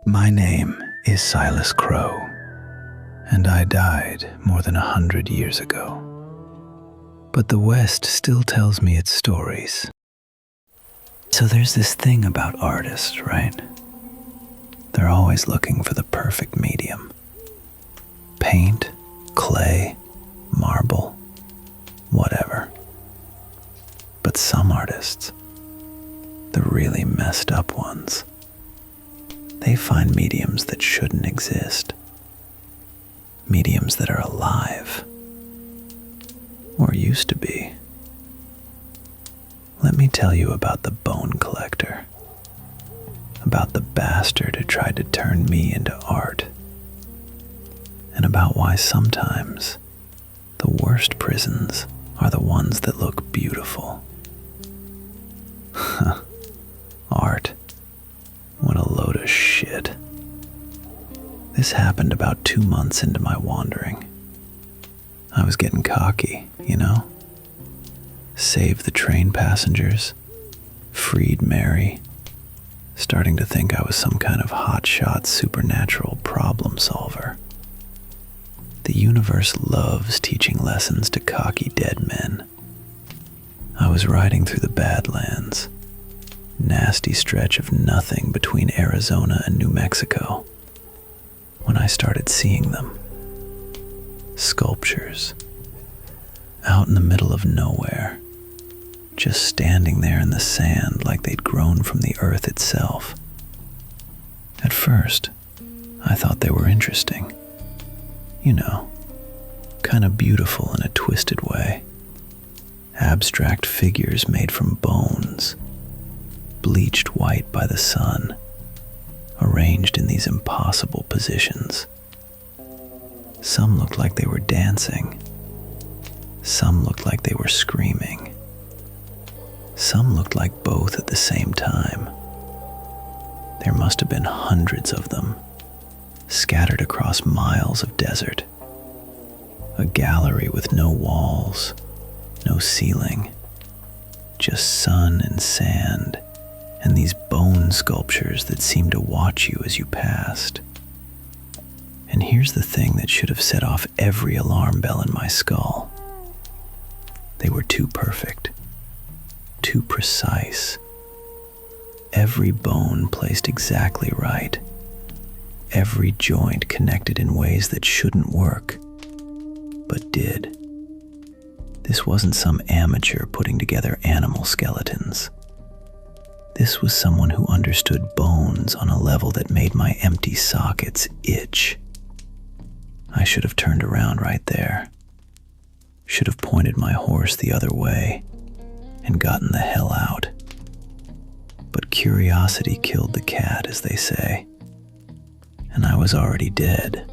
My name is Silas Crow, and I died more than 100 years ago. But the West still tells me its stories. So there's this thing about artists, right? They're always looking for the perfect medium. Paint, clay, marble, whatever. But some artists, the really messed up ones, they find mediums that shouldn't exist. Mediums that are alive. Or used to be. Let me tell you about the bone collector. About the bastard who tried to turn me into art. And about why sometimes the worst prisons are the ones that look beautiful. Art. What a load of shit. This happened about 2 months into my wandering. I was getting cocky, you know? Saved the train passengers, freed Mary, starting to think I was some kind of hotshot supernatural problem solver. The universe loves teaching lessons to cocky dead men. I was riding through the Badlands, nasty stretch of nothing between Arizona and New Mexico, when I started seeing them. Sculptures, out in the middle of nowhere, just standing there in the sand like they'd grown from the earth itself. At first, I thought they were interesting. You know, kind of beautiful in a twisted way. Abstract figures made from bones, bleached white by the sun, arranged in these impossible positions. Some looked like they were dancing. Some looked like they were screaming. Some looked like both at the same time. There must have been hundreds of them, scattered across miles of desert. A gallery with no walls, no ceiling, just sun and sand, and these bone sculptures that seemed to watch you as you passed. And here's the thing that should have set off every alarm bell in my skull. They were too perfect, too precise. Every bone placed exactly right. Every joint connected in ways that shouldn't work, but did. This wasn't some amateur putting together animal skeletons. This was someone who understood bones on a level that made my empty sockets itch. I should have turned around right there. Should have pointed my horse the other way and gotten the hell out. But curiosity killed the cat, as they say. And I was already dead.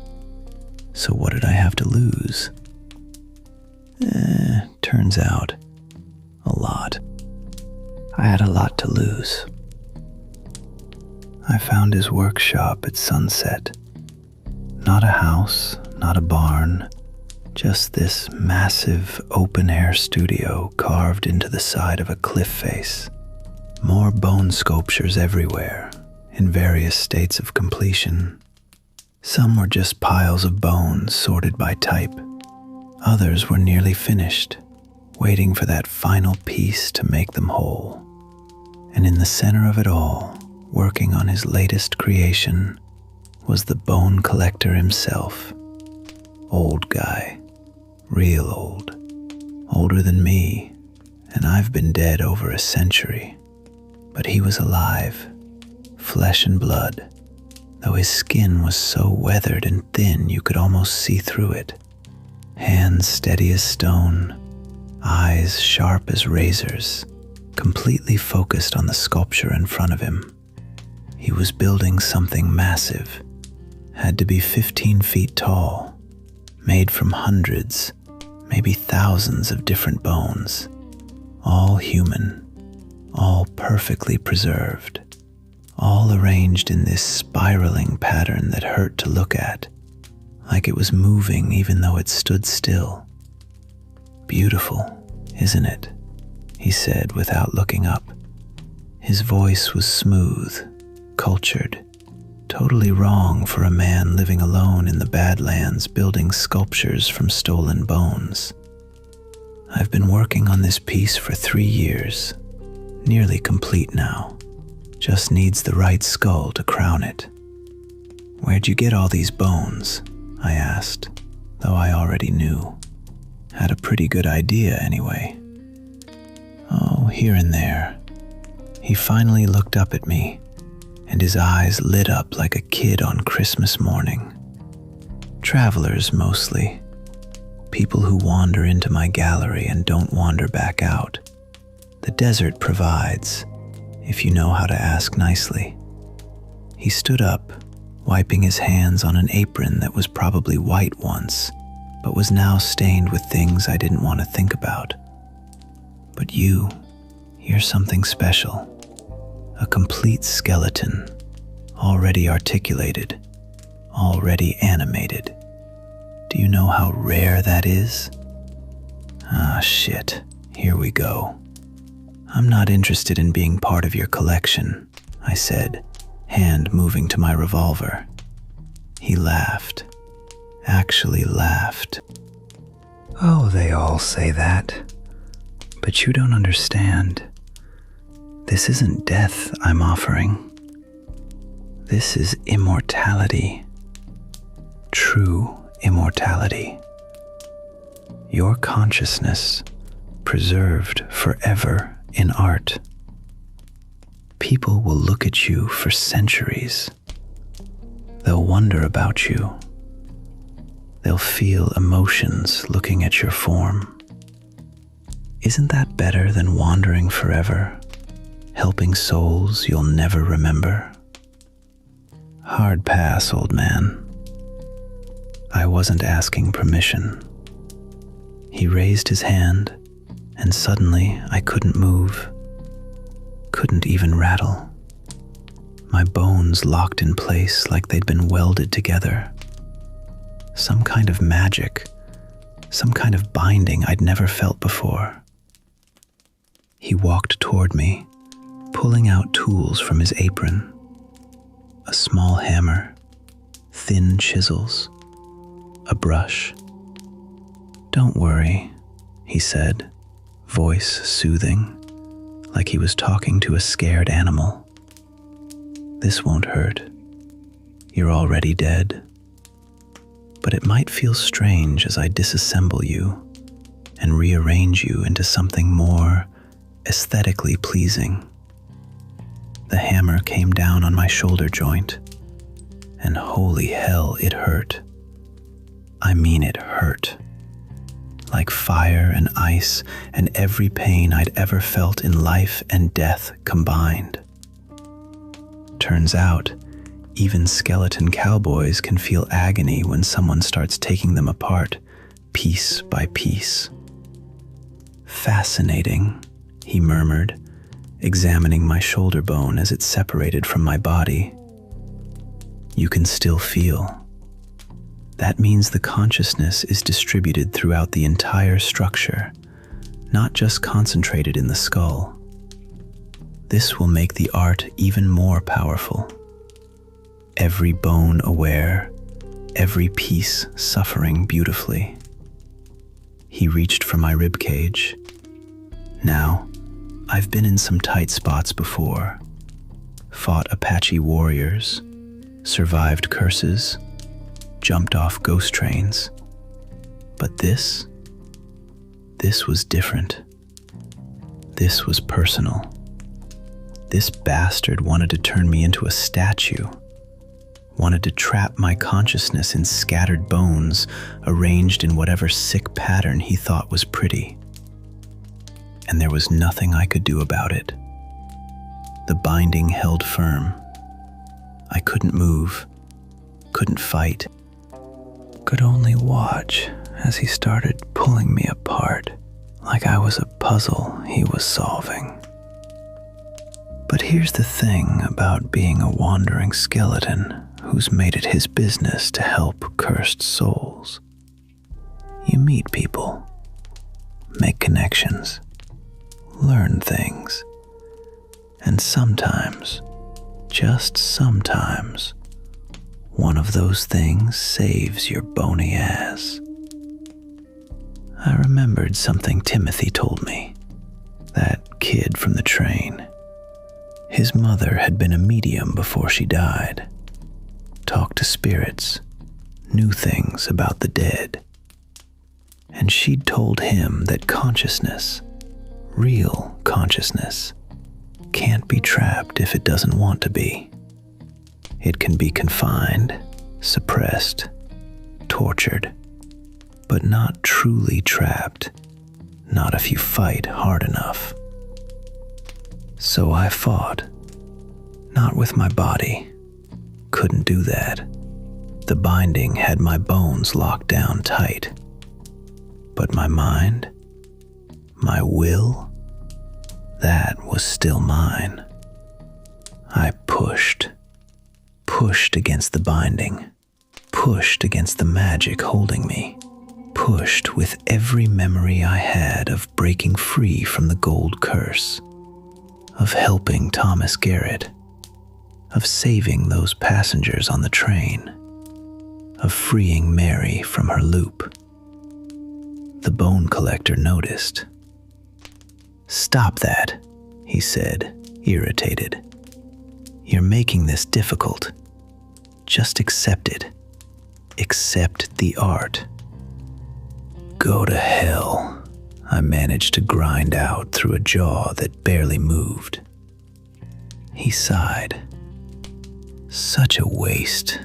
So what did I have to lose? Turns out, a lot. I had a lot to lose. I found his workshop at sunset. Not a house, not a barn, just this massive open-air studio carved into the side of a cliff face. More bone sculptures everywhere, in various states of completion. Some were just piles of bones sorted by type. Others were nearly finished, waiting for that final piece to make them whole. And in the center of it all, working on his latest creation, was the bone collector himself. Old guy, real old, older than me, and I've been dead over a century. But he was alive, flesh and blood, though his skin was so weathered and thin you could almost see through it. Hands steady as stone, eyes sharp as razors, completely focused on the sculpture in front of him. He was building something massive, had to be 15 feet tall, made from hundreds, maybe thousands of different bones, all human, all perfectly preserved, all arranged in this spiraling pattern that hurt to look at, like it was moving even though it stood still. Beautiful, isn't it? He said without looking up. His voice was smooth, cultured, Totally wrong for a man living alone in the Badlands building sculptures from stolen bones. I've been working on this piece for 3 years, nearly complete now. Just needs the right skull to crown it. Where'd you get all these bones? I asked, though I already knew. Had a pretty good idea anyway. Oh, here and there. He finally looked up at me, and his eyes lit up like a kid on Christmas morning. Travelers mostly. People who wander into my gallery and don't wander back out. The desert provides, if you know how to ask nicely. He stood up, wiping his hands on an apron that was probably white once, but was now stained with things I didn't want to think about. But you're something special. A complete skeleton, already articulated, already animated. Do you know how rare that is? Ah, shit. Here we go. I'm not interested in being part of your collection, I said, hand moving to my revolver. He laughed. Actually laughed. Oh, they all say that. But you don't understand. This isn't death I'm offering. This is immortality. True immortality. Your consciousness preserved forever in art. People will look at you for centuries. They'll wonder about you. They'll feel emotions looking at your form. Isn't that better than wandering forever, helping souls you'll never remember? Hard pass, old man. I wasn't asking permission. He raised his hand, and suddenly I couldn't move, couldn't even rattle. My bones locked in place like they'd been welded together. Some kind of magic, some kind of binding I'd never felt before. He walked toward me, pulling out tools from his apron. A small hammer, thin chisels, a brush. Don't worry, he said, voice soothing, like he was talking to a scared animal. This won't hurt. You're already dead. But it might feel strange as I disassemble you and rearrange you into something more aesthetically pleasing. The hammer came down on my shoulder joint, and holy hell, it hurt. I mean, it hurt. Like fire and ice and every pain I'd ever felt in life and death combined. Turns out, even skeleton cowboys can feel agony when someone starts taking them apart, piece by piece. Fascinating, he murmured, examining my shoulder bone as it separated from my body. You can still feel. That means the consciousness is distributed throughout the entire structure, not just concentrated in the skull. This will make the art even more powerful. Every bone aware, every piece suffering beautifully. He reached for my rib cage. Now, I've been in some tight spots before, fought Apache warriors, survived curses, jumped off ghost trains. But this was different. This was personal. This bastard wanted to turn me into a statue, wanted to trap my consciousness in scattered bones arranged in whatever sick pattern he thought was pretty. And there was nothing I could do about it. The binding held firm. I couldn't move, couldn't fight, could only watch as he started pulling me apart like I was a puzzle he was solving. But here's the thing about being a wandering skeleton who's made it his business to help cursed souls. You meet people, make connections, learn things, and sometimes, just sometimes, of those things saves your bony ass. I remembered something Timothy told me. That kid from the train. His mother had been a medium before she died. Talked to spirits, knew things about the dead. And she'd told him that consciousness, real consciousness, can't be trapped if it doesn't want to be. It can be confined, suppressed, tortured, but not truly trapped, not if you fight hard enough. So I fought, not with my body, couldn't do that. The binding had my bones locked down tight. But my mind, my will, that was still mine. I pushed against the binding, pushed against the magic holding me, pushed with every memory I had of breaking free from the gold curse, of helping Thomas Garrett, of saving those passengers on the train, of freeing Mary from her loop. The bone collector noticed. "Stop that," he said, irritated. "You're making this difficult. Just accept it. Accept the art." "Go to hell," I managed to grind out through a jaw that barely moved. He sighed. "Such a waste.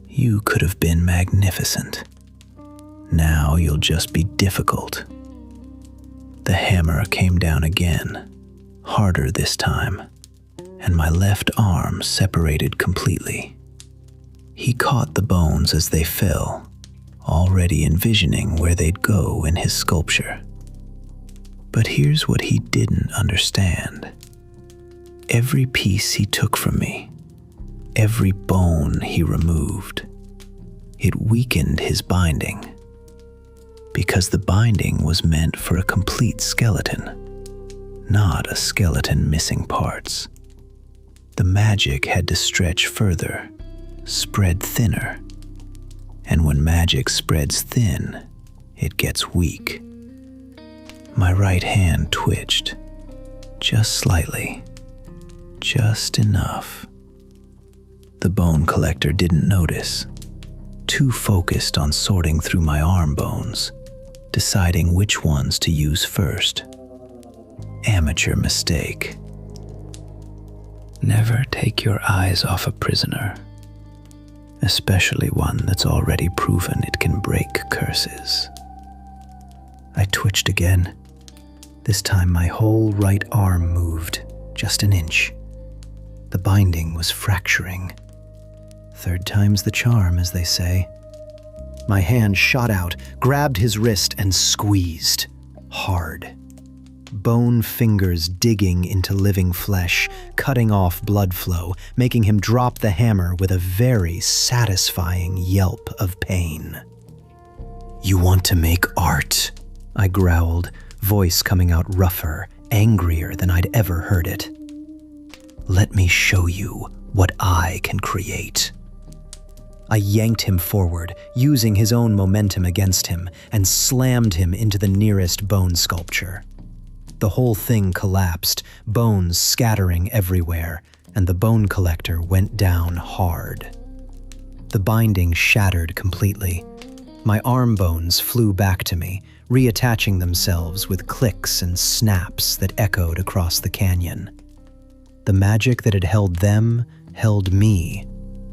You could have been magnificent. Now you'll just be difficult." The hammer came down again, harder this time, and my left arm separated completely. He caught the bones as they fell, already envisioning where they'd go in his sculpture. But here's what he didn't understand. Every piece he took from me, every bone he removed, it weakened his binding. Because the binding was meant for a complete skeleton, not a skeleton missing parts. The magic had to stretch further, spread thinner. And when magic spreads thin, it gets weak. My right hand twitched, just slightly, just enough. The bone collector didn't notice, too focused on sorting through my arm bones, deciding which ones to use first. Amateur mistake. Never take your eyes off a prisoner, especially one that's already proven it can break curses. I twitched again. This time my whole right arm moved, just an inch. The binding was fracturing. Third time's the charm, as they say. My hand shot out, grabbed his wrist, and squeezed. Hard. Bone fingers digging into living flesh, cutting off blood flow, making him drop the hammer with a very satisfying yelp of pain. "You want to make art?" I growled, voice coming out rougher, angrier than I'd ever heard it. "Let me show you what I can create." I yanked him forward, using his own momentum against him, and slammed him into the nearest bone sculpture. The whole thing collapsed, bones scattering everywhere, and the bone collector went down hard. The binding shattered completely. My arm bones flew back to me, reattaching themselves with clicks and snaps that echoed across the canyon. The magic that had held them held me,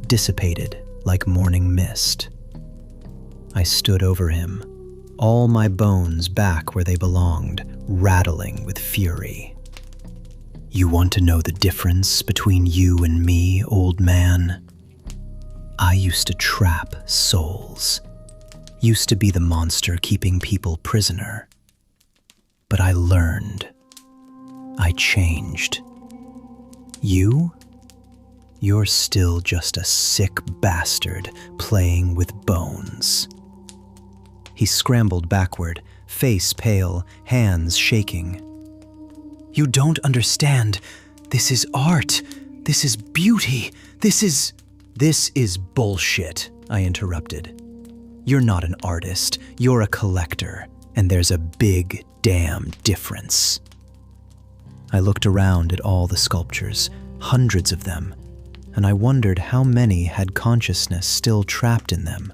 dissipated like morning mist. I stood over him, all my bones back where they belonged, rattling with fury. "You want to know the difference between you and me, old man? I used to trap souls, used to be the monster keeping people prisoner. But I learned. I changed. You? You're still just a sick bastard playing with bones." He scrambled backward, face pale, hands shaking. "You don't understand. This is art. This is beauty. This is..." "This is bullshit," I interrupted. "You're not an artist, you're a collector, and there's a big damn difference." I looked around at all the sculptures, hundreds of them, and I wondered how many had consciousness still trapped in them.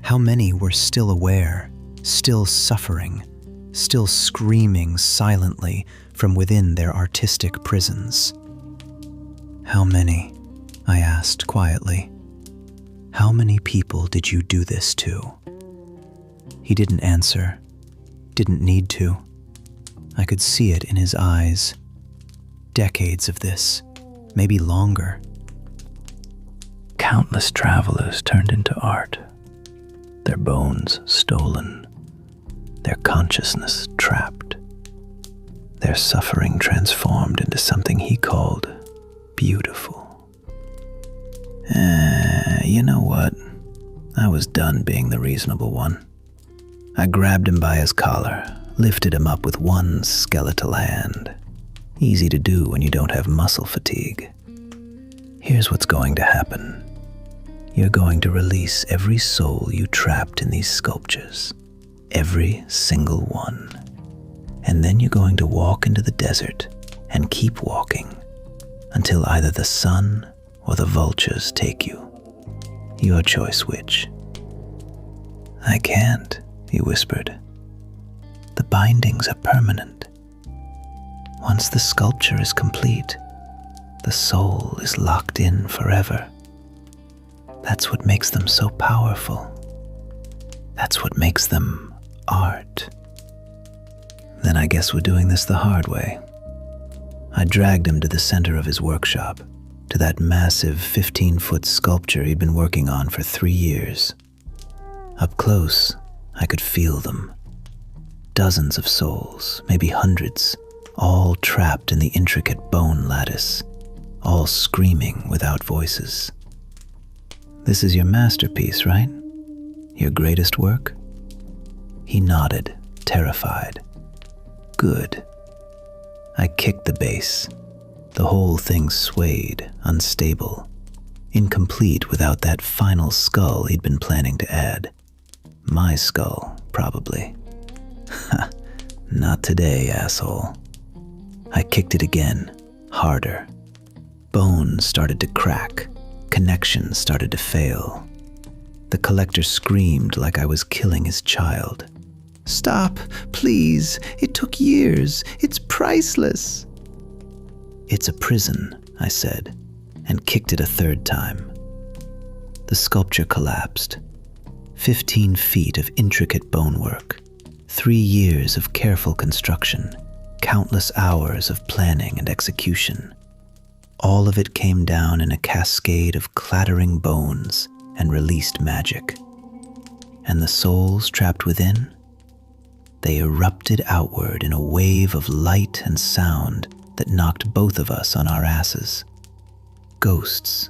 How many were still aware, still suffering, still screaming silently from within their artistic prisons. "How many?" I asked quietly. "How many people did you do this to?" He didn't answer, didn't need to. I could see it in his eyes. Decades of this, maybe longer. Countless travelers turned into art, their bones stolen, their consciousness trapped, their suffering transformed into something he called beautiful. You know what? I was done being the reasonable one. I grabbed him by his collar, lifted him up with one skeletal hand. Easy to do when you don't have muscle fatigue. Here's what's going to happen. You're going to release every soul you trapped in these sculptures. Every single one. And then you're going to walk into the desert and keep walking until either the sun or the vultures take you. Your choice which. "I can't," he whispered. "The bindings are permanent. Once the sculpture is complete, the soul is locked in forever. That's what makes them so powerful. That's what makes them art." "Then I guess we're doing this the hard way." I dragged him to the center of his workshop, to that massive 15-foot sculpture he'd been working on for 3 years. Up close, I could feel them. Dozens of souls, maybe hundreds, all trapped in the intricate bone lattice, all screaming without voices. "This is your masterpiece, right? Your greatest work?" He nodded, terrified. "Good." I kicked the base. The whole thing swayed, unstable, incomplete without that final skull he'd been planning to add. My skull, probably. Ha, not today, asshole. I kicked it again, harder. Bones started to crack, connections started to fail. The collector screamed like I was killing his child. "Stop, please, it took years, it's priceless." "It's a prison," I said, and kicked it a third time. The sculpture collapsed. 15 feet of intricate bonework, 3 years of careful construction, countless hours of planning and execution. All of it came down in a cascade of clattering bones and released magic. And the souls trapped within? They erupted outward in a wave of light and sound that knocked both of us on our asses. Ghosts,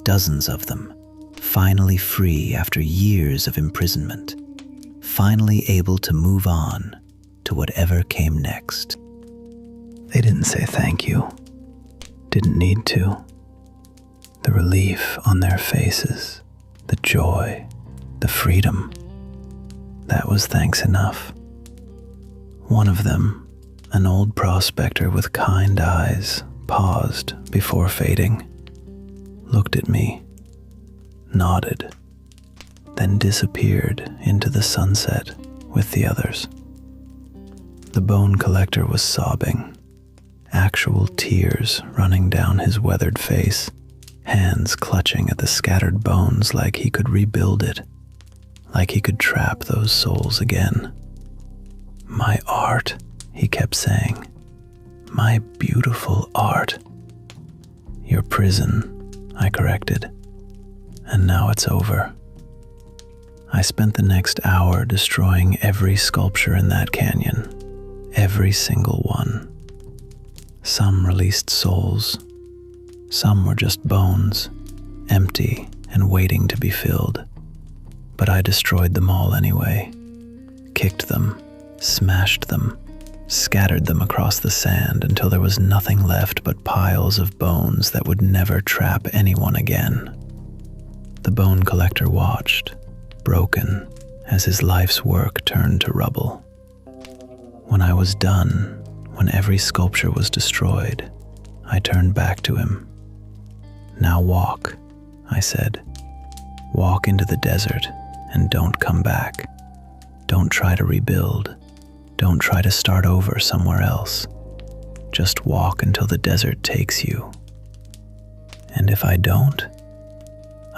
dozens of them, finally free after years of imprisonment, finally able to move on to whatever came next. They didn't say thank you, didn't need to. The relief on their faces, the joy, the freedom, that was thanks enough. One of them, an old prospector with kind eyes, paused before fading, looked at me, nodded, then disappeared into the sunset with the others. The bone collector was sobbing, actual tears running down his weathered face, hands clutching at the scattered bones like he could rebuild it, like he could trap those souls again. "My art," he kept saying. "My beautiful art." "Your prison," I corrected. "And now it's over." I spent the next hour destroying every sculpture in that canyon, every single one. Some released souls. Some were just bones, empty and waiting to be filled. But I destroyed them all anyway, kicked them, smashed them, scattered them across the sand until there was nothing left but piles of bones that would never trap anyone again. The bone collector watched, broken, as his life's work turned to rubble. When I was done, when every sculpture was destroyed, I turned back to him. "Now walk," I said. "Walk into the desert and don't come back. Don't try to rebuild. Don't try to start over somewhere else. Just walk until the desert takes you. And if I don't?"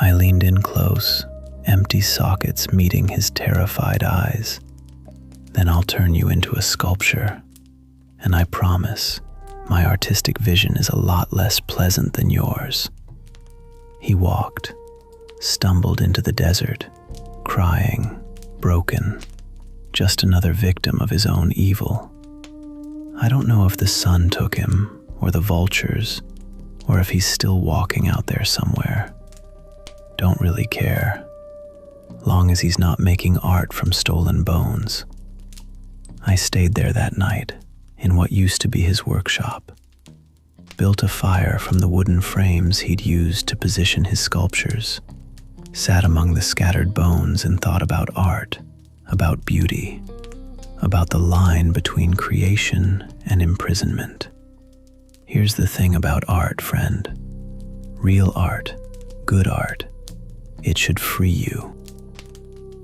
I leaned in close, empty sockets meeting his terrified eyes. "Then I'll turn you into a sculpture. And I promise, my artistic vision is a lot less pleasant than yours." He walked, stumbled into the desert, crying, broken, just another victim of his own evil. I don't know if the sun took him, or the vultures, or if he's still walking out there somewhere. Don't really care, long as he's not making art from stolen bones. I stayed there that night, in what used to be his workshop, built a fire from the wooden frames he'd used to position his sculptures, sat among the scattered bones and thought about art, about beauty, about the line between creation and imprisonment. Here's the thing about art, friend. Real art, good art, it should free you.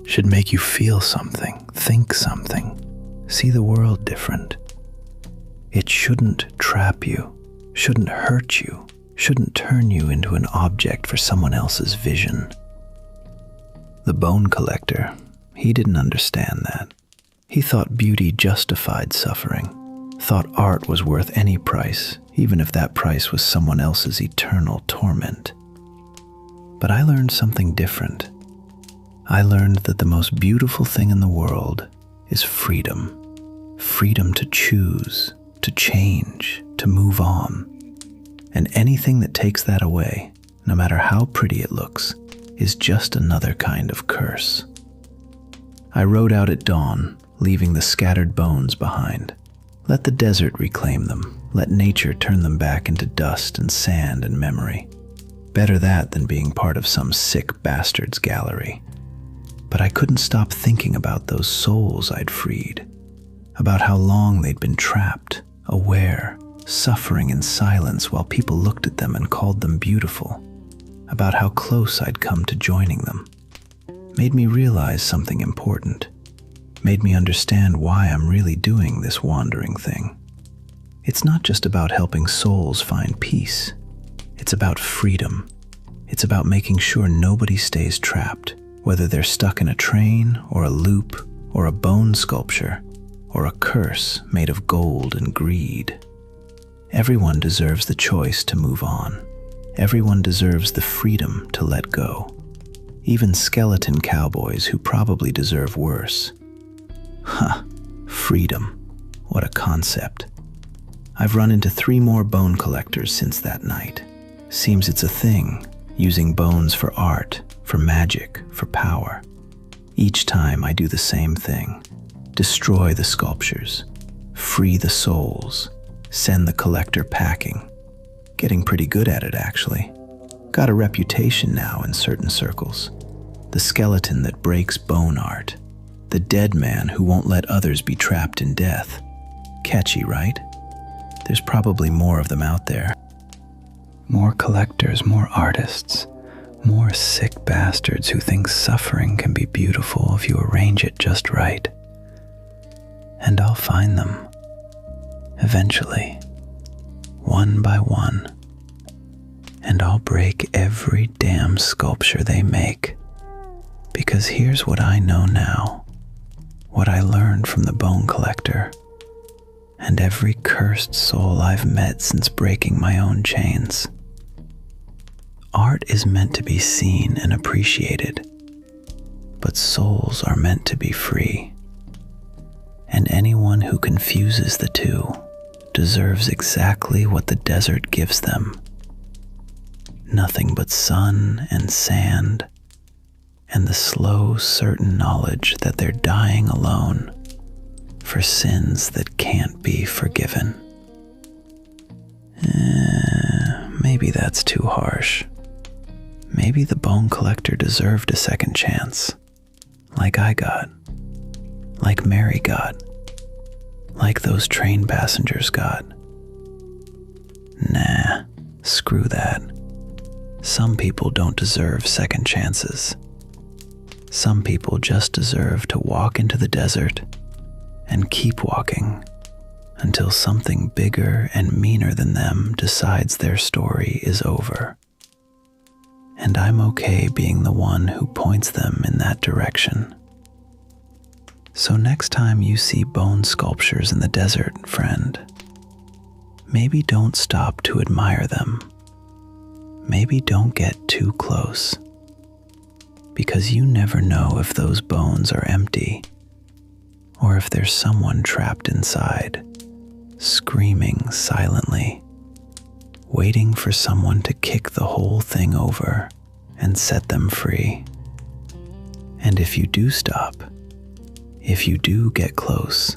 Should make you feel something, think something, see the world different. It shouldn't trap you, shouldn't hurt you, shouldn't turn you into an object for someone else's vision. The bone collector, he didn't understand that. He thought beauty justified suffering, thought art was worth any price, even if that price was someone else's eternal torment. But I learned something different. I learned that the most beautiful thing in the world is freedom. Freedom to choose, to change, to move on. And anything that takes that away, no matter how pretty it looks, is just another kind of curse. I rode out at dawn, leaving the scattered bones behind. Let the desert reclaim them. Let nature turn them back into dust and sand and memory. Better that than being part of some sick bastard's gallery. But I couldn't stop thinking about those souls I'd freed, about how long they'd been trapped, aware, suffering in silence while people looked at them and called them beautiful, about how close I'd come to joining them. Made me realize something important, made me understand why I'm really doing this wandering thing. It's not just about helping souls find peace. It's about freedom. It's about making sure nobody stays trapped, whether they're stuck in a train or a loop or a bone sculpture or a curse made of gold and greed. Everyone deserves the choice to move on. Everyone deserves the freedom to let go. Even skeleton cowboys who probably deserve worse. Freedom. What a concept. I've run into 3 more bone collectors since that night. Seems it's a thing, using bones for art, for magic, for power. Each time I do the same thing. Destroy the sculptures, free the souls, send the collector packing. Getting pretty good at it, actually. Got a reputation now in certain circles. The skeleton that breaks bone art. The dead man who won't let others be trapped in death. Catchy, right? There's probably more of them out there. More collectors, more artists, more sick bastards who think suffering can be beautiful if you arrange it just right. And I'll find them, eventually, one by one. And I'll break every damn sculpture they make. Because here's what I know now, what I learned from the bone collector, and every cursed soul I've met since breaking my own chains. Art is meant to be seen and appreciated, but souls are meant to be free. And anyone who confuses the two deserves exactly what the desert gives them. Nothing but sun and sand, and the slow, certain knowledge that they're dying alone for sins that can't be forgiven. Maybe that's too harsh. Maybe the bone collector deserved a second chance, like I got, like Mary got, like those train passengers got. Nah, screw that. Some people don't deserve second chances. Some people just deserve to walk into the desert and keep walking until something bigger and meaner than them decides their story is over. And I'm okay being the one who points them in that direction. So next time you see bone sculptures in the desert, friend, maybe don't stop to admire them. Maybe don't get too close, because you never know if those bones are empty or if there's someone trapped inside, screaming silently, waiting for someone to kick the whole thing over and set them free. And if you do stop, if you do get close,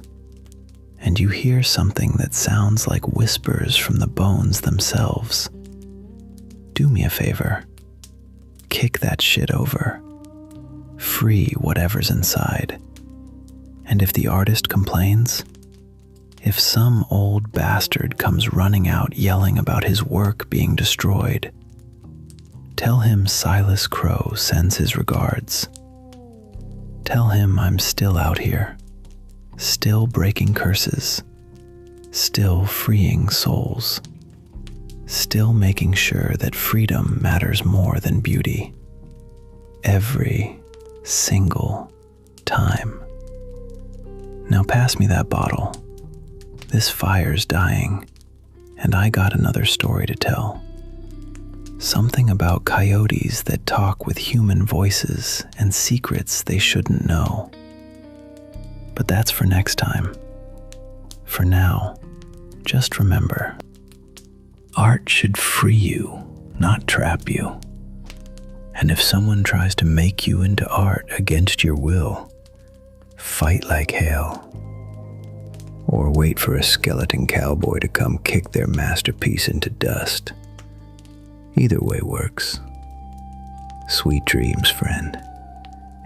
and you hear something that sounds like whispers from the bones themselves, do me a favor. Kick that shit over. Free whatever's inside. And if the artist complains, if some old bastard comes running out yelling about his work being destroyed, tell him Silas Crow sends his regards. Tell him I'm still out here, still breaking curses, still freeing souls, still making sure that freedom matters more than beauty. Every single time. Now pass me that bottle. This fire's dying, and I got another story to tell. Something about coyotes that talk with human voices and secrets they shouldn't know. But that's for next time. For now, just remember, art should free you, not trap you. And if someone tries to make you into art against your will, fight like hell. Or wait for a skeleton cowboy to come kick their masterpiece into dust. Either way works. Sweet dreams, friend.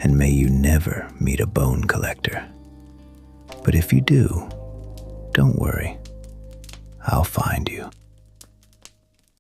And may you never meet a bone collector. But if you do, don't worry. I'll find you.